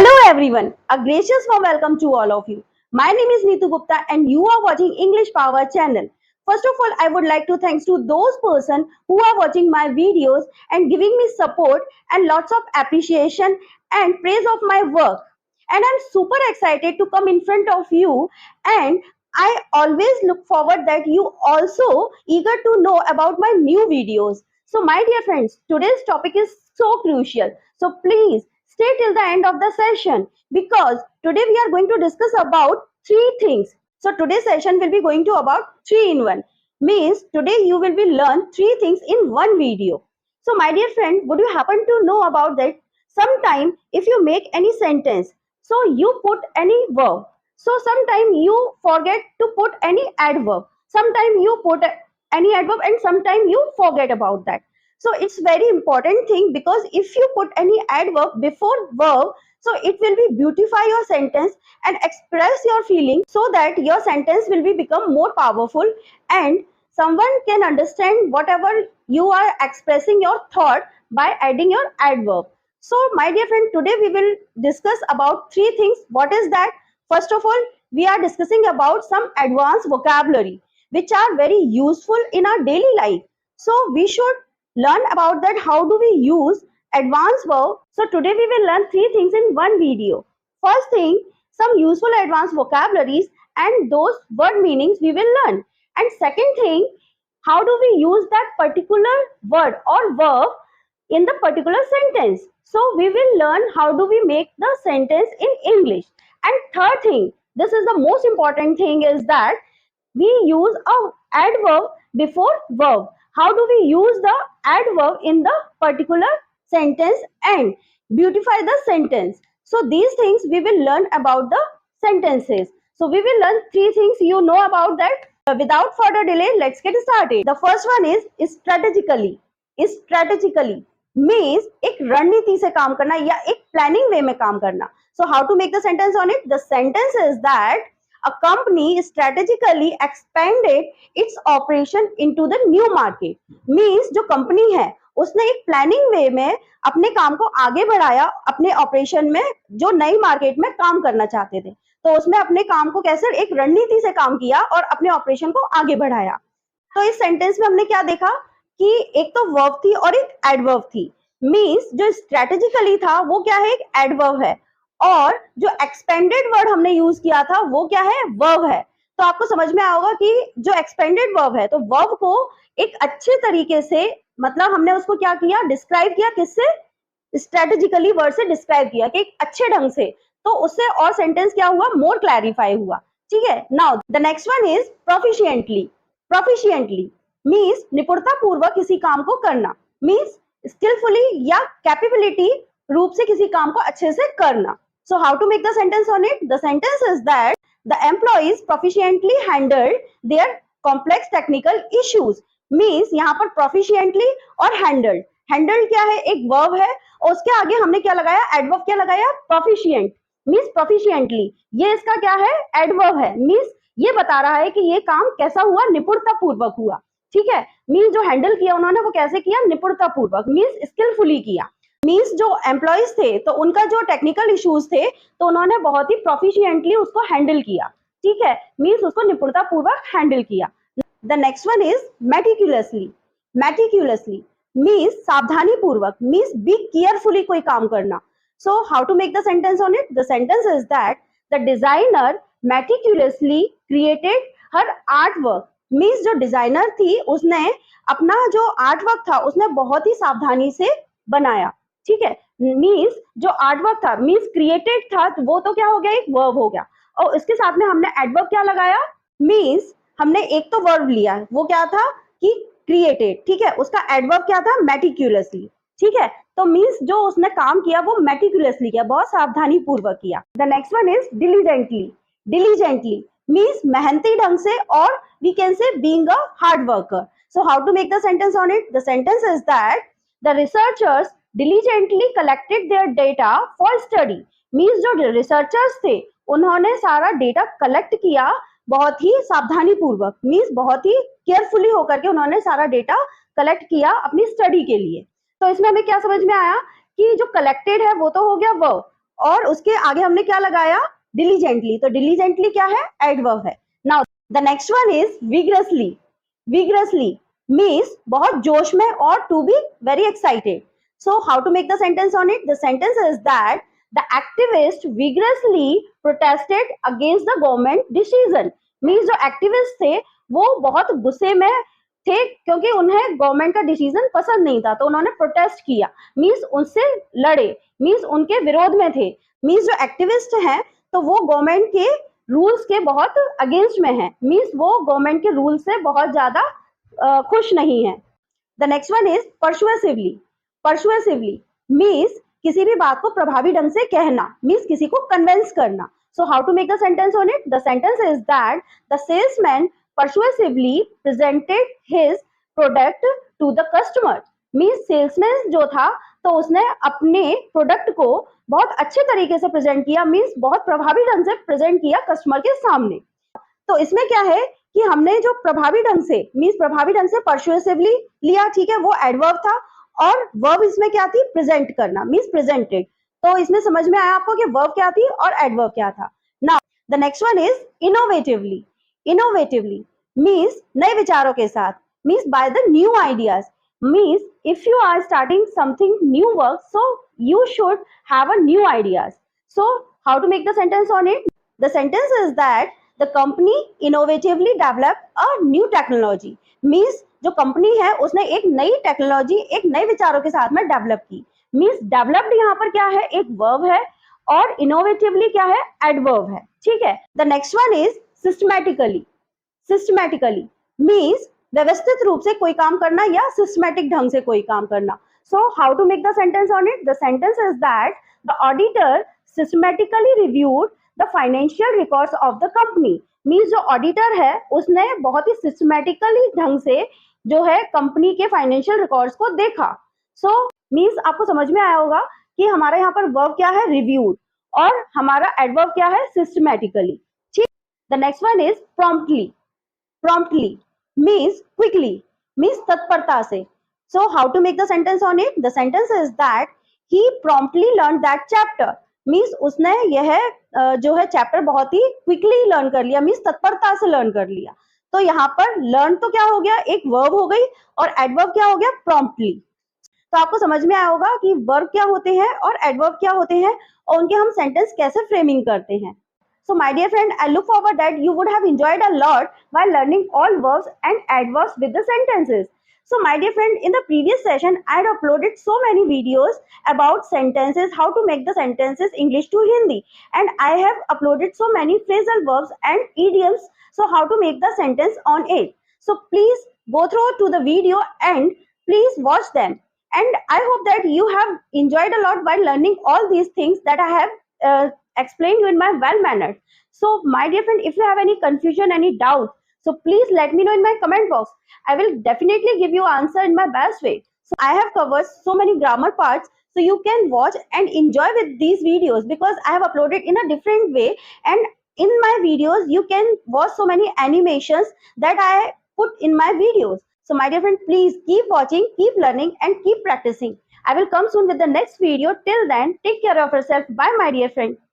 Hello everyone, a gracious warm welcome to all of you. My name is Neetu Gupta and you are watching English Power channel. First of all, I would like to thanks to those person who are watching my videos and giving me support and lots of appreciation and praise of my work. And I'm super excited to come in front of you, and I always look forward that you also eager to know about my new videos. So my dear friends, today's topic is so crucial. So please stay till the end of the session, because today we are going to discuss about three things. So today's session will be going to about 3-in-1. Means today you will be learn three things in one video. So my dear friend, would you happen to know about that? Sometime if you make any sentence, so you put any verb. So sometime you forget to put any adverb. Sometime you put any adverb and sometime you forget about that. So it's very important thing, because if you put any adverb before verb, so it will be beautify your sentence and express your feeling, so that your sentence will be become more powerful and someone can understand whatever you are expressing your thought by adding your adverb. So my dear friend, today we will discuss about three things. What is that? First of all, we are discussing about some advanced vocabulary which are very useful in our daily life. So we should learn about that, how do we use advanced verb. So today we will learn three things in one video. First thing, some useful advanced vocabularies and those word meanings we will learn. And second thing, how do we use that particular word or verb in the particular sentence. So we will learn how do we make the sentence in English. And third thing, this is the most important thing, is that we use a adverb before verb. How do we use the adverb in the particular sentence and beautify the sentence? So these things we will learn about the sentences. So we will learn three things, you know about that. Without further delay, let's get started. The first one is strategically. Strategically means एक रणनीति से काम करना या एक planning वे में काम करना. So how to make the sentence on it? The sentence is that a company strategically expanded its operation into the new market. Means जो कंपनी है उसने एक प्लानिंग वे में अपने काम को आगे बढ़ाया, अपने ऑपरेशन में जो नई मार्केट में काम करना चाहते थे, तो उसने अपने काम को कैसे एक रणनीति से काम किया और अपने ऑपरेशन को आगे बढ़ाया. तो इस सेंटेंस में हमने क्या देखा कि एक तो वर्ब थी और एक एडवर्ब थी. मींस जो स्ट्रेटेजिकली था वो क्या है, एक एडवर्ब है, और जो एक्सपेंडेड वर्ड हमने यूज किया था वो क्या है, वर्ब है. तो आपको समझ में आएगा कि जो एक्सपेंडेड वर्ब है, तो वर्ब को एक अच्छे तरीके से, मतलब हमने उसको क्या किया, डिस्क्राइब किया, किससे, स्ट्रेटेजिकली वर्ड से डिस्क्राइब किया कि एक अच्छे ढंग से, तो उससे और सेंटेंस क्या हुआ, मोर क्लैरिफाई हुआ. ठीक है. Now the next one is proficiently. Proficiently means निपुणता पूर्वक किसी काम को करना. मीन्स स्किलफुली या कैपेबिलिटी रूप से किसी काम को अच्छे से करना. So how to make the sentence on it? The sentence is that the employees proficiently handled their complex technical issues. Means यहाँ पर proficiently और handled. Handled क्या है, एक verb है, और उसके आगे हमने क्या लगाया, adverb क्या लगाया, proficient. Means proficiently. ये इसका क्या है, adverb है. Means ये बता रहा है कि ये काम कैसा हुआ, निपुणता पूर्वक हुआ. ठीक है. मीन्स जो हैंडल किया उन्होंने वो कैसे किया, निपुणता पूर्वक, मीन्स स्किलफुली किया. मीन्स जो एम्प्लॉइज थे तो उनका जो टेक्निकल इश्यूज थे तो उन्होंने बहुत ही प्रोफिशिएंटली उसको हैंडल किया. ठीक है. मीन्स उसको निपुणता पूर्वक हैंडल किया. The next one is meticulously. Meticulously means सावधानी पूर्वक, मीन्स बी केयरफुली कोई काम करना. So how to make the sentence on it? The sentence is that the designer meticulously created her art work. Means जो designer थी उसने अपना जो आर्ट वर्क था उसने बहुत ही सावधानी से बनाया. ठीक है. मीन्स जो आर्ट वर्क था, मीन्स क्रिएटेड था, तो वो तो क्या हो गया, एक वर्ब हो गया, और इसके साथ में हमने एडवर्ब क्या लगाया, मीन्स हमने एक तो वर्ब लिया, वो क्या था कि क्रिएटेड. ठीक है. उसका एडवर्ब क्या था, मेटिकुलसली. ठीक है. तो मीन्स जो उसने काम किया वो मेटिकुलसली किया, बहुत सावधानी पूर्वक किया. The next one is diligently. Diligently means मेहनती ढंग से, और we can say being a hard worker. So how to make the sentence on it? The sentence is that the researchers diligently collected their data for study. Means जो researchers थे उन्होंने सारा data collect किया बहुत ही सावधानी पूर्वक. Means बहुत ही carefully होकर के उन्होंने सारा डेटा कलेक्ट किया अपनी स्टडी के लिए. तो इसमें हमें क्या समझ में आया कि जो कलेक्टेड है वो तो हो गया वर्ब, और उसके आगे हमने क्या लगाया, diligently, तो diligently क्या है, adverb है. Now the next one is vigorously. Vigorously means बहुत जोश में और to be very excited. So how to make the sentence on it? The sentence is that the activists vigorously protested against the government decision. Means जो activists थे वो बहुत गुस्से में थे क्योंकि उन्हें गवर्नमेंट का डिसीजन पसंद नहीं था, तो उन्होंने प्रोटेस्ट किया, मींस उनसे लड़े, मींस उनके विरोध में थे. मींस जो एक्टिविस्ट हैं तो वो गवर्नमेंट के रूल्स के बहुत अगेंस्ट में है, मींस वो गवर्नमेंट के रूल से बहुत ज्यादा खुश नहीं है. The next one is persuasively. Persuasively means किसी भी बात को प्रभावी ढंग से कहना, मींस किसी को कन्विंस करना. So how to make the sentence on it? The sentence is that the salesman persuasively presented his product to the customer. Means salesman जो था तो उसने अपने प्रोडक्ट को बहुत अच्छे तरीके से प्रेजेंट किया, मींस बहुत प्रभावी ढंग से प्रेजेंट किया कस्टमर के सामने. तो इसमें क्या है कि हमने जो प्रभावी ढंग से, मींस प्रभावी ढंग से परसुएसिवली लिया, ठीक है, वो एडवर्ब था, और वर्ब इसमें क्या थी, प्रेजेंट करना, मींस प्रेजेंटेड. तो इसमें समझ में आया आपको कि वर्ब क्या थी और एडवर्ब क्या था. Now the next one is innovatively. Innovatively means नए विचारों के साथ, means by the new ideas. Means if you are starting something new work, so you should have a new ideas. So how to make the sentence on it? The sentence is that the company innovatively develop a new technology. Means जो company है उसने एक नई technology, एक नए विचारों के साथ में डेवलप की. मीन्स डेवलप्ड यहाँ पर क्या है, एक वर्ब है, और इनोवेटिवली क्या है, एडवर्ब है. ठीक है. The next one is systematically. Systematically means व्यवस्थित रूप से कोई काम करना या सिस्टमैटिक ढंग से कोई काम करना. So how to make the sentence on it? The sentence is that the auditor systematically reviewed the financial records of the company. Means जो ऑडिटर है उसने बहुत ही सिस्टमैटिकली ढंग से जो है कंपनी के फाइनेंशियल रिकॉर्ड्स को देखा. सो मीन्स आपको समझ में आया होगा कि हमारा यहाँ पर वर्ब क्या है, रिव्यूड, और हमारा एडवर्ब क्या है, सिस्टमैटिकली. ठीक. The next one is promptly. Promptly means quickly, means तत्परता से. So how to make the sentence on it? The sentence is that he promptly learned that chapter. means उसने यह जो है चैप्टर बहुत ही क्विकली लर्न कर लिया, मीन्स तत्परता से लर्न कर लिया. तो यहाँ पर लर्न तो क्या हो गया, एक वर्ब हो गई, और एडवर्ब क्या हो गया, प्रॉम्प्टली. तो आपको समझ में आया होगा कि वर्ब क्या होते हैं और एडवर्ब क्या होते हैं, और उनके हम सेंटेंस कैसे फ्रेमिंग करते हैं. So my dear friend, I look forward that you would have enjoyed a lot while learning all verbs and adverbs with the sentences. So my dear friend, in the previous session, I had uploaded so many videos about sentences, how to make the sentences English to Hindi. And I have uploaded so many phrasal verbs and idioms, so how to make the sentence on it. So please go through to the video and please watch them. And I hope that you have enjoyed a lot while learning all these things that I have explain you in my well mannered. So my dear friend, if you have any confusion, any doubt, so please let me know in my comment box. I will definitely give you answer in my best way. So I have covered so many grammar parts, so you can watch and enjoy with these videos because I have uploaded in a different way, and in my videos you can watch so many animations that I put in my videos. So my dear friend, please keep watching, keep learning and keep practicing. I will come soon with the next video. Till then, take care of yourself. Bye my dear friend.